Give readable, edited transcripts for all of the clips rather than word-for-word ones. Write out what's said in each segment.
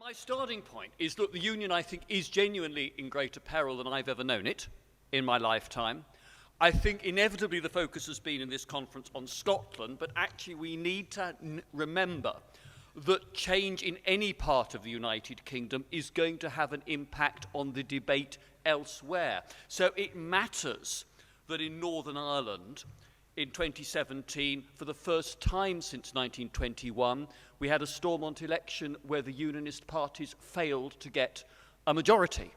My starting point is that the Union, I think, is genuinely in greater peril than I've ever known it in my lifetime. I think inevitably the focus has been in this conference on Scotland, but actually we need to remember that change in any part of the United Kingdom is going to have an impact on the debate elsewhere. So it matters that in Northern Ireland, in 2017, for the first time since 1921, we had a Stormont election where the Unionist parties failed to get a majority.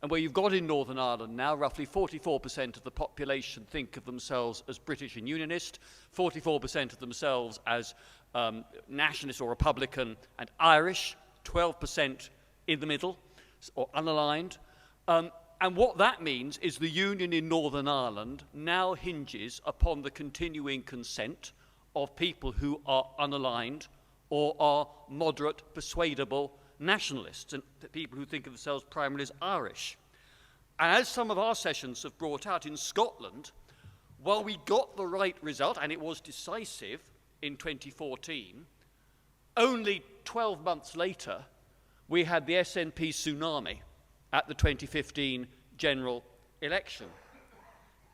And where you've got in Northern Ireland now, roughly 44% of the population think of themselves as British and Unionist, 44% of themselves as nationalist or Republican and Irish, 12% in the middle or unaligned. And what that means is the union in Northern Ireland now hinges upon the continuing consent of people who are unaligned or are moderate, persuadable nationalists, and people who think of themselves primarily as Irish. And as some of our sessions have brought out, in Scotland, while we got the right result, and it was decisive in 2014, only 12 months later, we had the SNP tsunami at the 2015 general election.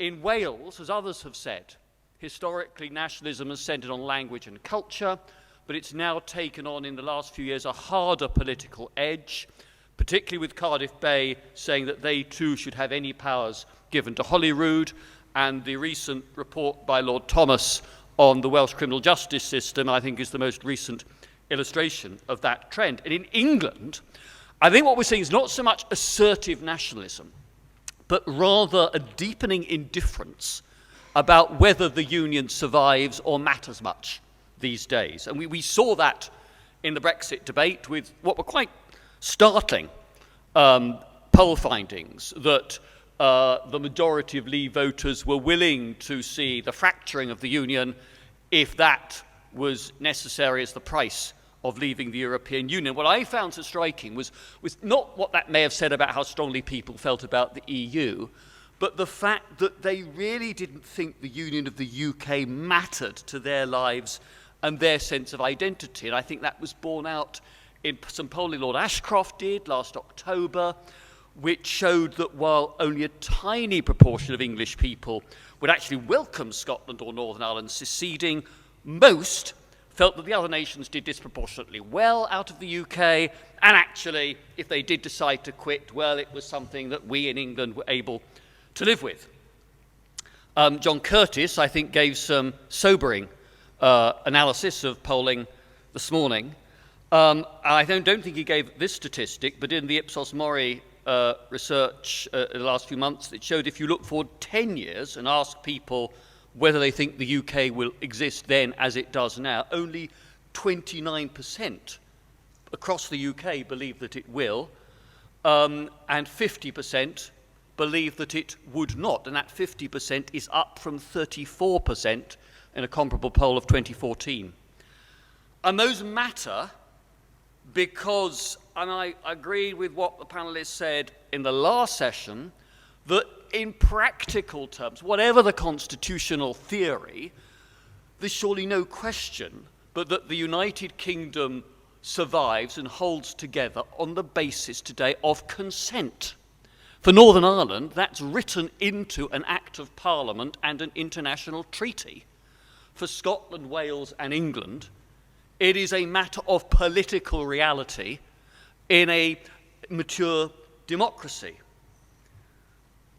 In Wales, as others have said, historically nationalism has centred on language and culture, but it's now taken on in the last few years a harder political edge, particularly with Cardiff Bay saying that they too should have any powers given to Holyrood, and the recent report by Lord Thomas on the Welsh criminal justice system, I think, is the most recent illustration of that trend. And in England, I think what we're seeing is not so much assertive nationalism, but rather a deepening indifference about whether the union survives or matters much these days. And we saw that in the Brexit debate with what were quite startling poll findings, that the majority of Leave voters were willing to see the fracturing of the union if that was necessary as the price of leaving the European Union. What I found so striking was not what that may have said about how strongly people felt about the EU, but the fact that they really didn't think the union of the UK mattered to their lives and their sense of identity. And I think that was borne out in some polling Lord Ashcroft did last October, which showed that while only a tiny proportion of English people would actually welcome Scotland or Northern Ireland seceding, most felt that the other nations did disproportionately well out of the UK, and actually, if they did decide to quit, well, it was something that we in England were able to live with. John Curtis, I think, gave some sobering analysis of polling this morning. I don't think he gave this statistic, but in the Ipsos Mori research in the last few months, it showed if you look forward 10 years and ask people whether they think the UK will exist then as it does now, only 29% across the UK believe that it will, and 50% believe that it would not. And that 50% is up from 34% in a comparable poll of 2014. And those matter because, and I agree with what the panelists said in the last session, that in practical terms, whatever the constitutional theory, there's surely no question but that the United Kingdom survives and holds together on the basis today of consent. For Northern Ireland, that's written into an Act of Parliament and an international treaty. For Scotland, Wales and England, it is a matter of political reality in a mature democracy.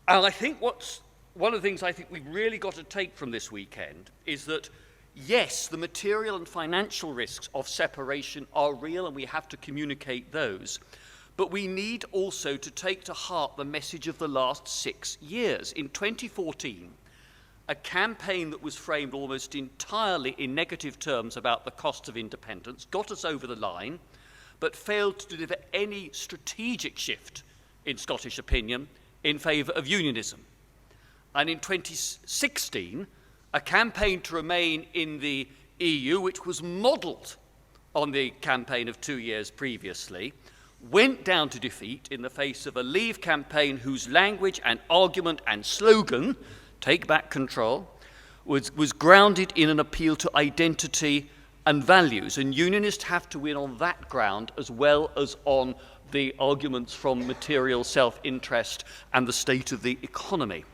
And I think one of the things I think we've really got to take from this weekend is that, yes, the material and financial risks of separation are real and we have to communicate those. But we need also to take to heart the message of the last 6 years. In 2014, a campaign that was framed almost entirely in negative terms about the cost of independence got us over the line, but failed to deliver any strategic shift in Scottish opinion in favour of unionism. And in 2016, a campaign to remain in the EU, which was modelled on the campaign of 2 years previously, went down to defeat in the face of a Leave campaign whose language and argument and slogan, take back control, was grounded in an appeal to identity and values, and unionists have to win on that ground as well as on the arguments from material self-interest and the state of the economy.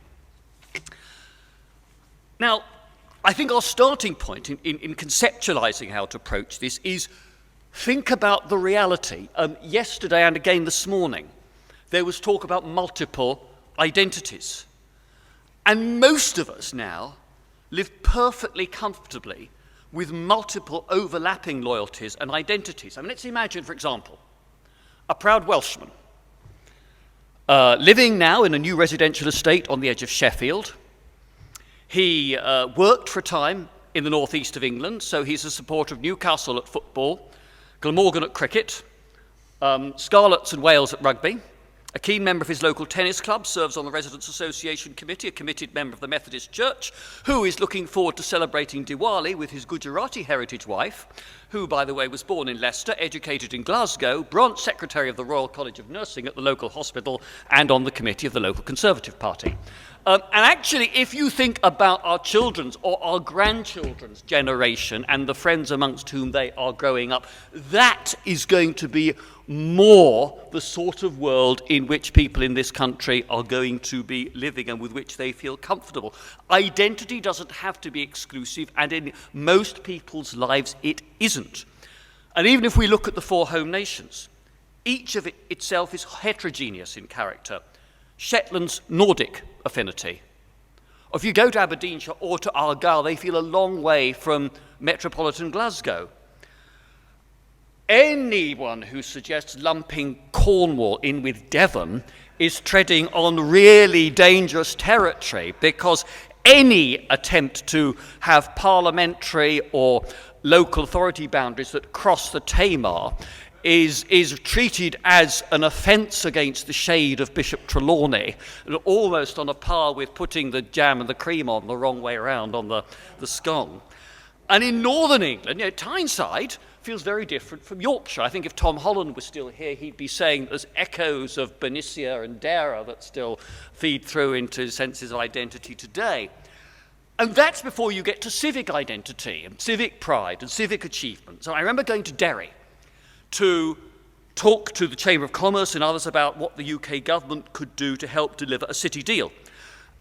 Now, I think our starting point in conceptualizing how to approach this is think about the reality. Yesterday and again this morning, there was talk about multiple identities. And most of us now live perfectly comfortably with multiple overlapping loyalties and identities. I mean, let's imagine, for example, a proud Welshman living now in a new residential estate on the edge of Sheffield. He worked for a time in the northeast of England, so he's a supporter of Newcastle at football, Glamorgan at cricket, Scarlets and Wales at rugby. A keen member of his local tennis club, serves on the Residents' Association Committee, a committed member of the Methodist Church, who is looking forward to celebrating Diwali with his Gujarati heritage wife, who, by the way, was born in Leicester, educated in Glasgow, branch secretary of the Royal College of Nursing at the local hospital, and on the committee of the local Conservative Party. And actually, if you think about our children's or our grandchildren's generation and the friends amongst whom they are growing up, that is going to be more the sort of world in which people in this country are going to be living and with which they feel comfortable. Identity doesn't have to be exclusive, and in most people's lives it isn't. And even if we look at the four home nations, each of it itself is heterogeneous in character. Shetland's Nordic affinity. If you go to Aberdeenshire or to Argyll, they feel a long way from metropolitan Glasgow. Anyone who suggests lumping Cornwall in with Devon is treading on really dangerous territory, because any attempt to have parliamentary or local authority boundaries that cross the Tamar is treated as an offence against the shade of Bishop Trelawney, almost on a par with putting the jam and the cream on the wrong way around on the scone. And in northern England, Tyneside feels very different from Yorkshire. I think if Tom Holland was still here, he'd be saying there's echoes of Bernicia and Dara that still feed through into senses of identity today. And that's before you get to civic identity and civic pride and civic achievement. So I remember going to Derry to talk to the Chamber of Commerce and others about what the UK government could do to help deliver a city deal.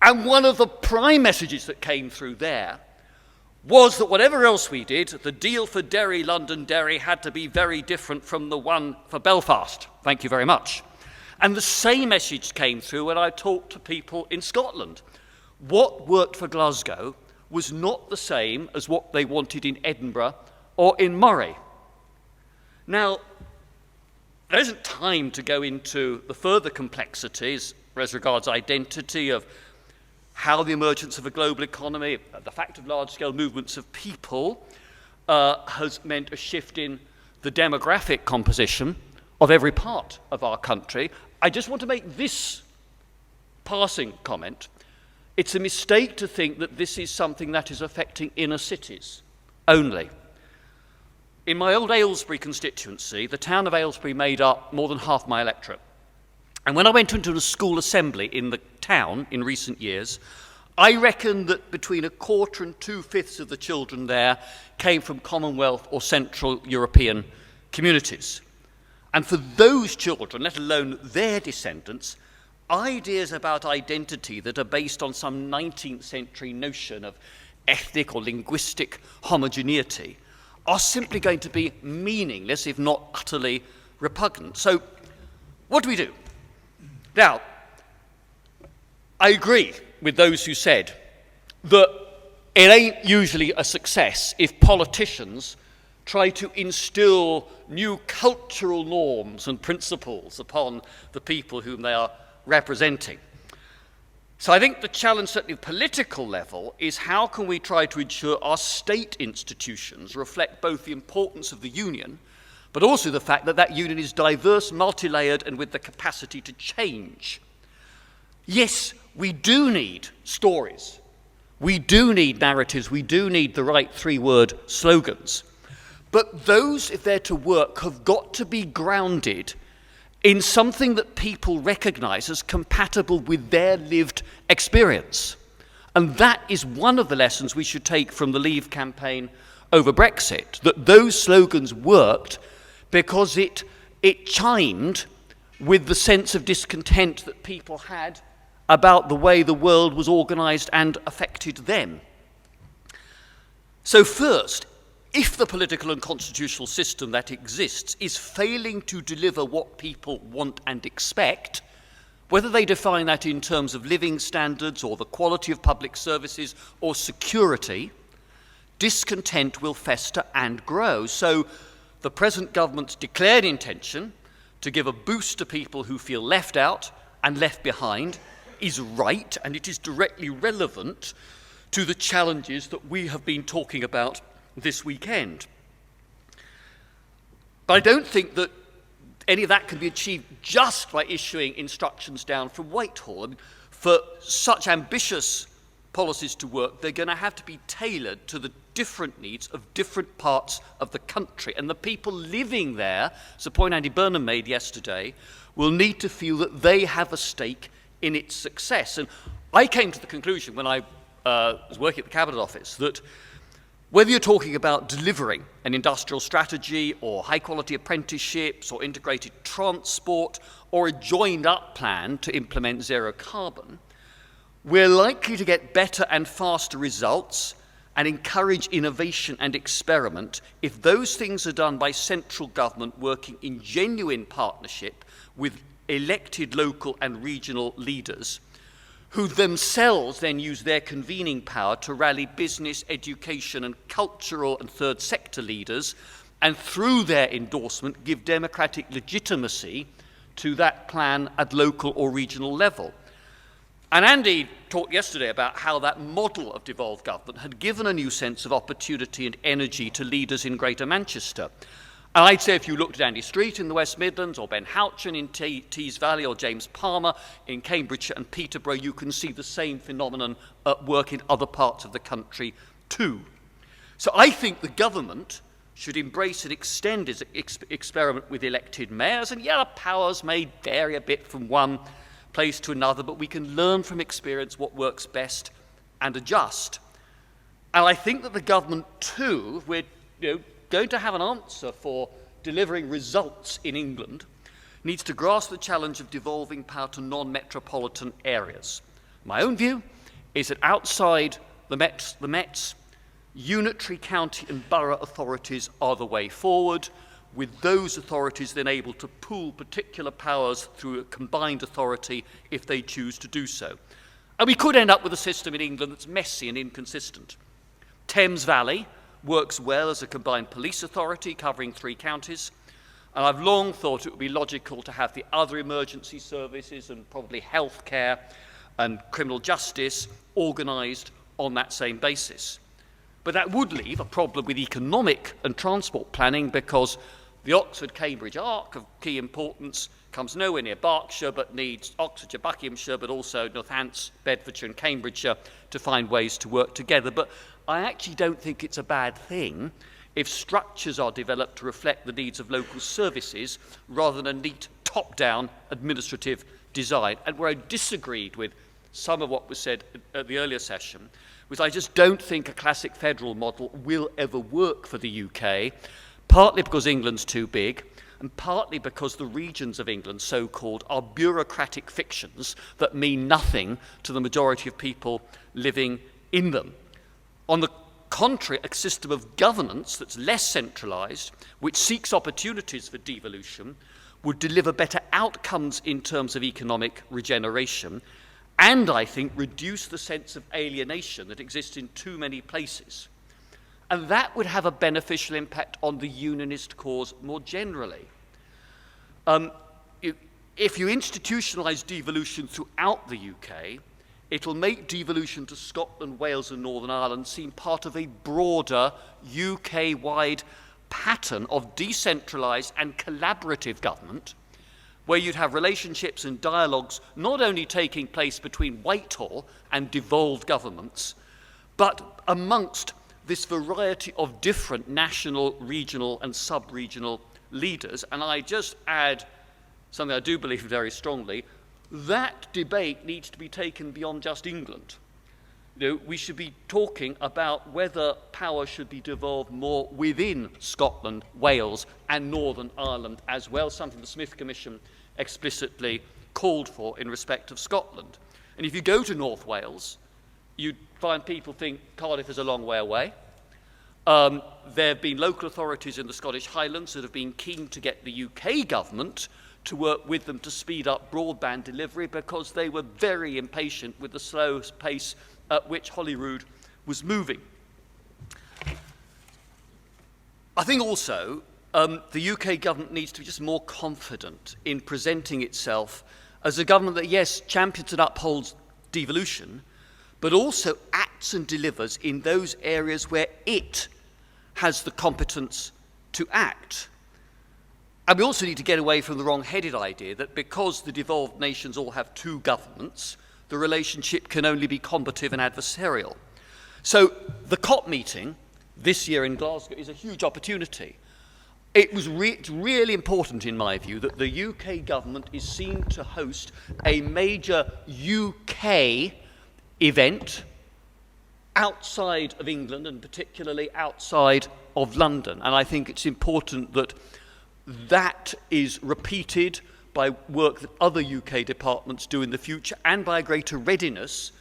And one of the prime messages that came through there was that whatever else we did, the deal for Derry, London-Derry, had to be very different from the one for Belfast. Thank you very much. And the same message came through when I talked to people in Scotland. What worked for Glasgow was not the same as what they wanted in Edinburgh or in Moray. Now, there isn't time to go into the further complexities as regards identity, of how the emergence of a global economy, the fact of large-scale movements of people, has meant a shift in the demographic composition of every part of our country. I just want to make this passing comment. It's a mistake to think that this is something that is affecting inner cities only. In my old Aylesbury constituency, the town of Aylesbury made up more than half my electorate. And when I went into a school assembly in the town in recent years, I reckon that between a quarter and 2/5 of the children there came from Commonwealth or Central European communities. And for those children, let alone their descendants, ideas about identity that are based on some 19th century notion of ethnic or linguistic homogeneity are simply going to be meaningless, if not utterly repugnant. So what do we do? Now, I agree with those who said that it ain't usually a success if politicians try to instill new cultural norms and principles upon the people whom they are representing. So I think the challenge, certainly at the political level, is how can we try to ensure our state institutions reflect both the importance of the union, but also the fact that that union is diverse, multi-layered, and with the capacity to change. Yes, we do need stories. We do need narratives. We do need the right three-word slogans. But those, if they're to work, have got to be grounded in something that people recognize as compatible with their lived experience. And that is one of the lessons we should take from the Leave campaign over Brexit, that those slogans worked because it chimed with the sense of discontent that people had about the way the world was organised and affected them. So first, if the political and constitutional system that exists is failing to deliver what people want and expect, whether they define that in terms of living standards or the quality of public services or security, discontent will fester and grow. So the present government's declared intention to give a boost to people who feel left out and left behind is right, and it is directly relevant to the challenges that we have been talking about this weekend. But I don't think that any of that can be achieved just by issuing instructions down from Whitehall. I mean, for such ambitious policies to work, they're going to have to be tailored to the different needs of different parts of the country. And the people living there, as a point Andy Burnham made yesterday, will need to feel that they have a stake in its success. And I came to the conclusion when I was working at the Cabinet Office that whether you're talking about delivering an industrial strategy or high-quality apprenticeships or integrated transport or a joined-up plan to implement zero carbon, we're likely to get better and faster results and encourage innovation and experiment if those things are done by central government working in genuine partnership with elected local and regional leaders who themselves then use their convening power to rally business, education and cultural and third sector leaders, and through their endorsement give democratic legitimacy to that plan at local or regional level. And Andy talked yesterday about how that model of devolved government had given a new sense of opportunity and energy to leaders in Greater Manchester. And I'd say if you looked at Andy Street in the West Midlands, or Ben Houchin in Tees Valley, or James Palmer in Cambridgeshire and Peterborough, you can see the same phenomenon at work in other parts of the country too. So I think the government should embrace and extend its experiment with elected mayors. And yeah, the powers may vary a bit from one place to another, but we can learn from experience what works best and adjust. And I think that the government too, we're going to have an answer for delivering results in England, needs to grasp the challenge of devolving power to non-metropolitan areas. My own view is that outside the Mets, unitary county and borough authorities are the way forward, with those authorities then able to pool particular powers through a combined authority if they choose to do so. And we could end up with a system in England that's messy and inconsistent. Thames Valley works well as a combined police authority covering 3 counties, and I've long thought it would be logical to have the other emergency services and probably healthcare and criminal justice organised on that same basis. But that would leave a problem with economic and transport planning, because the Oxford-Cambridge arc of key importance comes nowhere near Berkshire, but needs Oxfordshire, Buckinghamshire, but also Northants, Bedfordshire and Cambridgeshire to find ways to work together. But I actually don't think it's a bad thing if structures are developed to reflect the needs of local services rather than a neat top-down administrative design. And where I disagreed with some of what was said at the earlier session was I just don't think a classic federal model will ever work for the UK, partly because England's too big, and partly because the regions of England, so-called, are bureaucratic fictions that mean nothing to the majority of people living in them. On the contrary, a system of governance that's less centralised, which seeks opportunities for devolution, would deliver better outcomes in terms of economic regeneration, and I think reduce the sense of alienation that exists in too many places. And that would have a beneficial impact on the unionist cause more generally. If you institutionalise devolution throughout the UK, it'll make devolution to Scotland, Wales and Northern Ireland seem part of a broader UK-wide pattern of decentralised and collaborative government, where you'd have relationships and dialogues not only taking place between Whitehall and devolved governments, but amongst this variety of different national, regional and sub-regional leaders. And I just add something I do believe very strongly: that debate needs to be taken beyond just England. we should be talking about whether power should be devolved more within Scotland, Wales, and Northern Ireland as well, something the Smith Commission explicitly called for in respect of Scotland. And if you go to North Wales, you'd find people think Cardiff is a long way away. There have been local authorities in the Scottish Highlands that have been keen to get the UK government to work with them to speed up broadband delivery because they were very impatient with the slow pace at which Holyrood was moving. I think also the UK government needs to be just more confident in presenting itself as a government that, yes, champions and upholds devolution, but also acts and delivers in those areas where it has the competence to act. And we also need to get away from the wrong-headed idea that because the devolved nations all have two governments, the relationship can only be combative and adversarial. So the COP meeting this year in Glasgow is a huge opportunity. It's really important, in my view, that the UK government is seen to host a major UK event outside of England and particularly outside of London. And I think it's important that that is repeated by work that other UK departments do in the future and by a greater readiness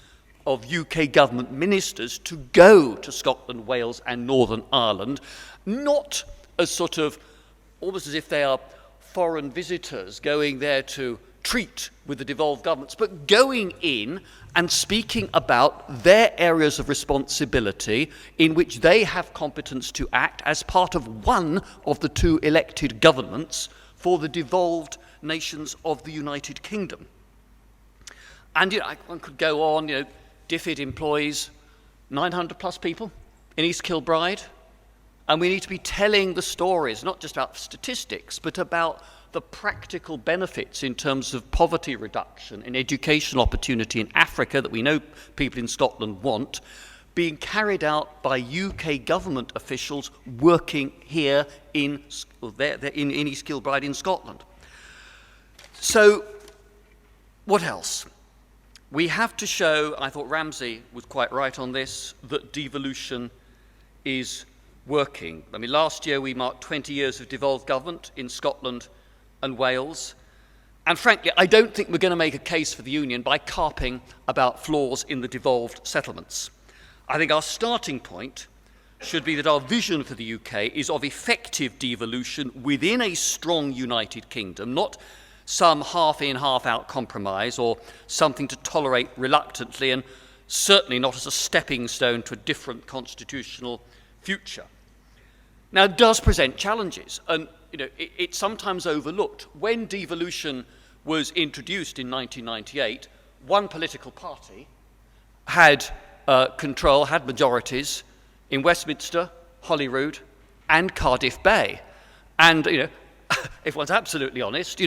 of UK government ministers to go to Scotland, Wales and Northern Ireland, not as sort of, almost as if they are foreign visitors going there to treat with the devolved governments, but going in and speaking about their areas of responsibility in which they have competence to act as part of one of the two elected governments for the devolved nations of the United Kingdom. And one could go on, DFID employs 900 plus people in East Kilbride, and we need to be telling the stories, not just about statistics, but about the practical benefits in terms of poverty reduction and educational opportunity in Africa that we know people in Scotland want, being carried out by UK government officials working here in East Kilbride in Scotland. So, what else? We have to show, I thought Ramsay was quite right on this, that devolution is working. I mean, last year we marked 20 years of devolved government in Scotland and Wales. And frankly, I don't think we're going to make a case for the Union by carping about flaws in the devolved settlements. I think our starting point should be that our vision for the UK is of effective devolution within a strong United Kingdom, not some half-in, half-out compromise or something to tolerate reluctantly, and certainly not as a stepping stone to a different constitutional future. Now, it does present challenges, and it's sometimes overlooked. When devolution was introduced in 1998, one political party had control, had majorities in Westminster, Holyrood, and Cardiff Bay. And, if one's absolutely honest,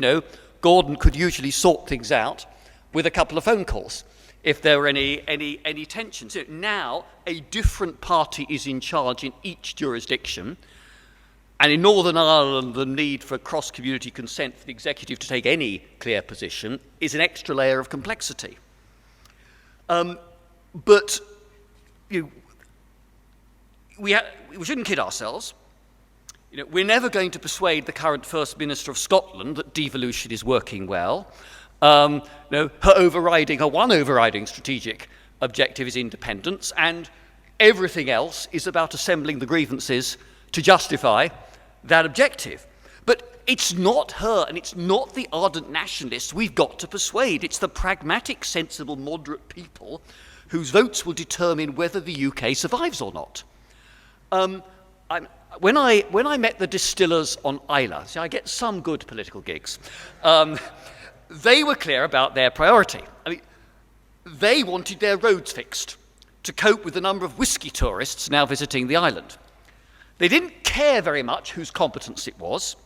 Gordon could usually sort things out with a couple of phone calls if there were any tensions. So now, a different party is in charge in each jurisdiction. And in Northern Ireland, the need for cross-community consent for the executive to take any clear position is an extra layer of complexity. But we shouldn't kid ourselves. We're never going to persuade the current First Minister of Scotland that devolution is working well. Her one overriding strategic objective is independence, and everything else is about assembling the grievances to justify that objective. But it's not her, and it's not the ardent nationalists we've got to persuade. It's the pragmatic, sensible, moderate people whose votes will determine whether the UK survives or not. When I met the distillers on Islay, see, I get some good political gigs, they were clear about their priority. I mean, they wanted their roads fixed to cope with the number of whisky tourists now visiting the island. They didn't care very much whose competence it was.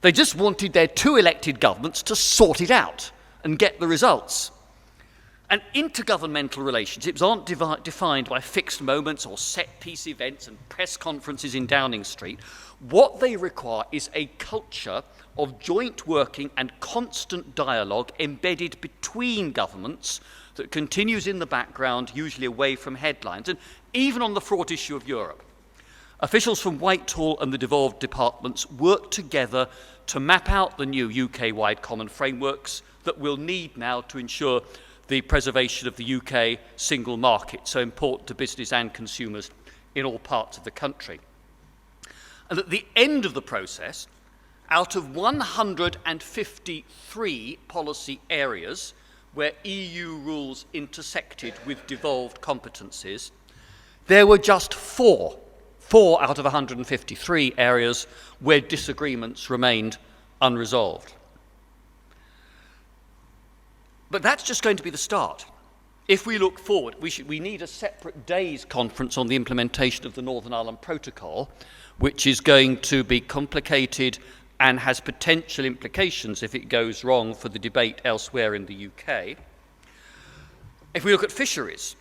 They just wanted their two elected governments to sort it out and get the results. And intergovernmental relationships aren't defined by fixed moments or set-piece events and press conferences in Downing Street. What they require is a culture of joint working and constant dialogue embedded between governments that continues in the background, usually away from headlines. And even on the fraught issue of Europe, officials from Whitehall and the devolved departments work together to map out the new UK-wide common frameworks that we'll need now to ensure the preservation of the UK single market, so important to business and consumers in all parts of the country. And at the end of the process, out of 153 policy areas where EU rules intersected with devolved competencies, there were just four out of 153 areas where disagreements remained unresolved. But that's just going to be the start. If we look forward, we need a separate day's conference on the implementation of the Northern Ireland Protocol, which is going to be complicated and has potential implications if it goes wrong for the debate elsewhere in the UK. If we look at fisheries,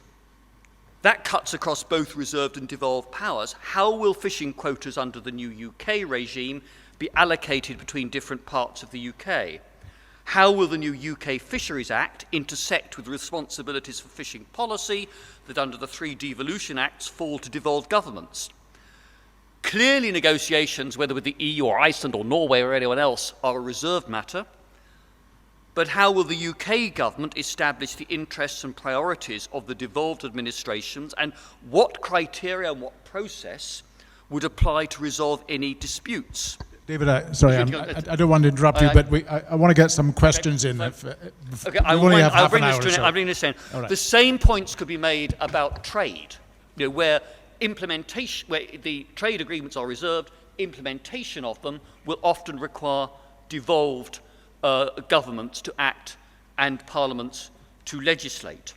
that cuts across both reserved and devolved powers. How will fishing quotas under the new UK regime be allocated between different parts of the UK? How will the new UK Fisheries Act intersect with the responsibilities for fishing policy that under the three devolution acts fall to devolved governments? Clearly negotiations, whether with the EU or Iceland or Norway or anyone else, are a reserved matter. But how will the UK government establish the interests and priorities of the devolved administrations, and what criteria and what process would apply to resolve any disputes? David, I don't want to interrupt you, but I want to get some questions in. I'll bring this in. Right. The same points could be made about trade, where the trade agreements are reserved, implementation of them will often require devolved governments to act and parliaments to legislate.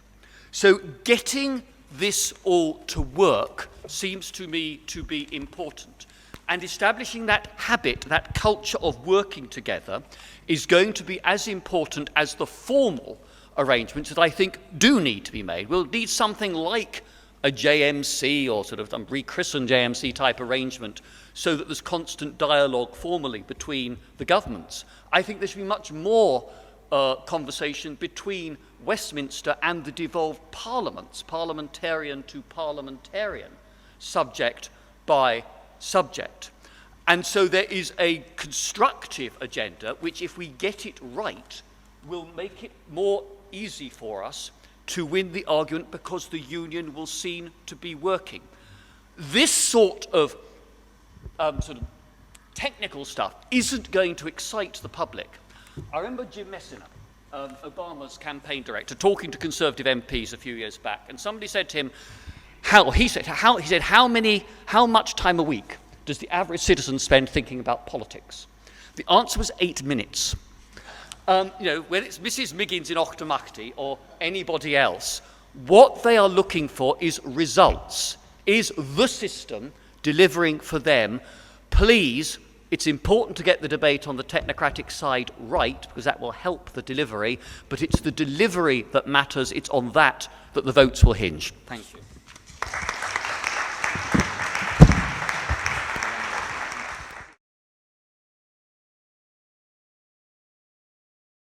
So getting this all to work seems to me to be important. And establishing that habit, that culture of working together, is going to be as important as the formal arrangements that I think do need to be made. We'll need something like a JMC or sort of rechristened JMC type arrangement so that there's constant dialogue formally between the governments. I think there should be much more conversation between Westminster and the devolved parliaments, parliamentarian to parliamentarian, subject by subject. And so there is a constructive agenda which, if we get it right, will make it more easy for us to win the argument because the union will seem to be working. This sort of technical stuff isn't going to excite the public. I remember Jim Messina, Obama's campaign director, talking to Conservative MPs a few years back, and somebody said to him, how much time a week does the average citizen spend thinking about politics? The answer was 8 minutes. When it's Mrs. Miggins in Auchtermuchty or anybody else, what they are looking for is results. Is the system delivering for them? Please, it's important to get the debate on the technocratic side right, because that will help the delivery, but it's the delivery that matters. It's on that the votes will hinge. Thank you.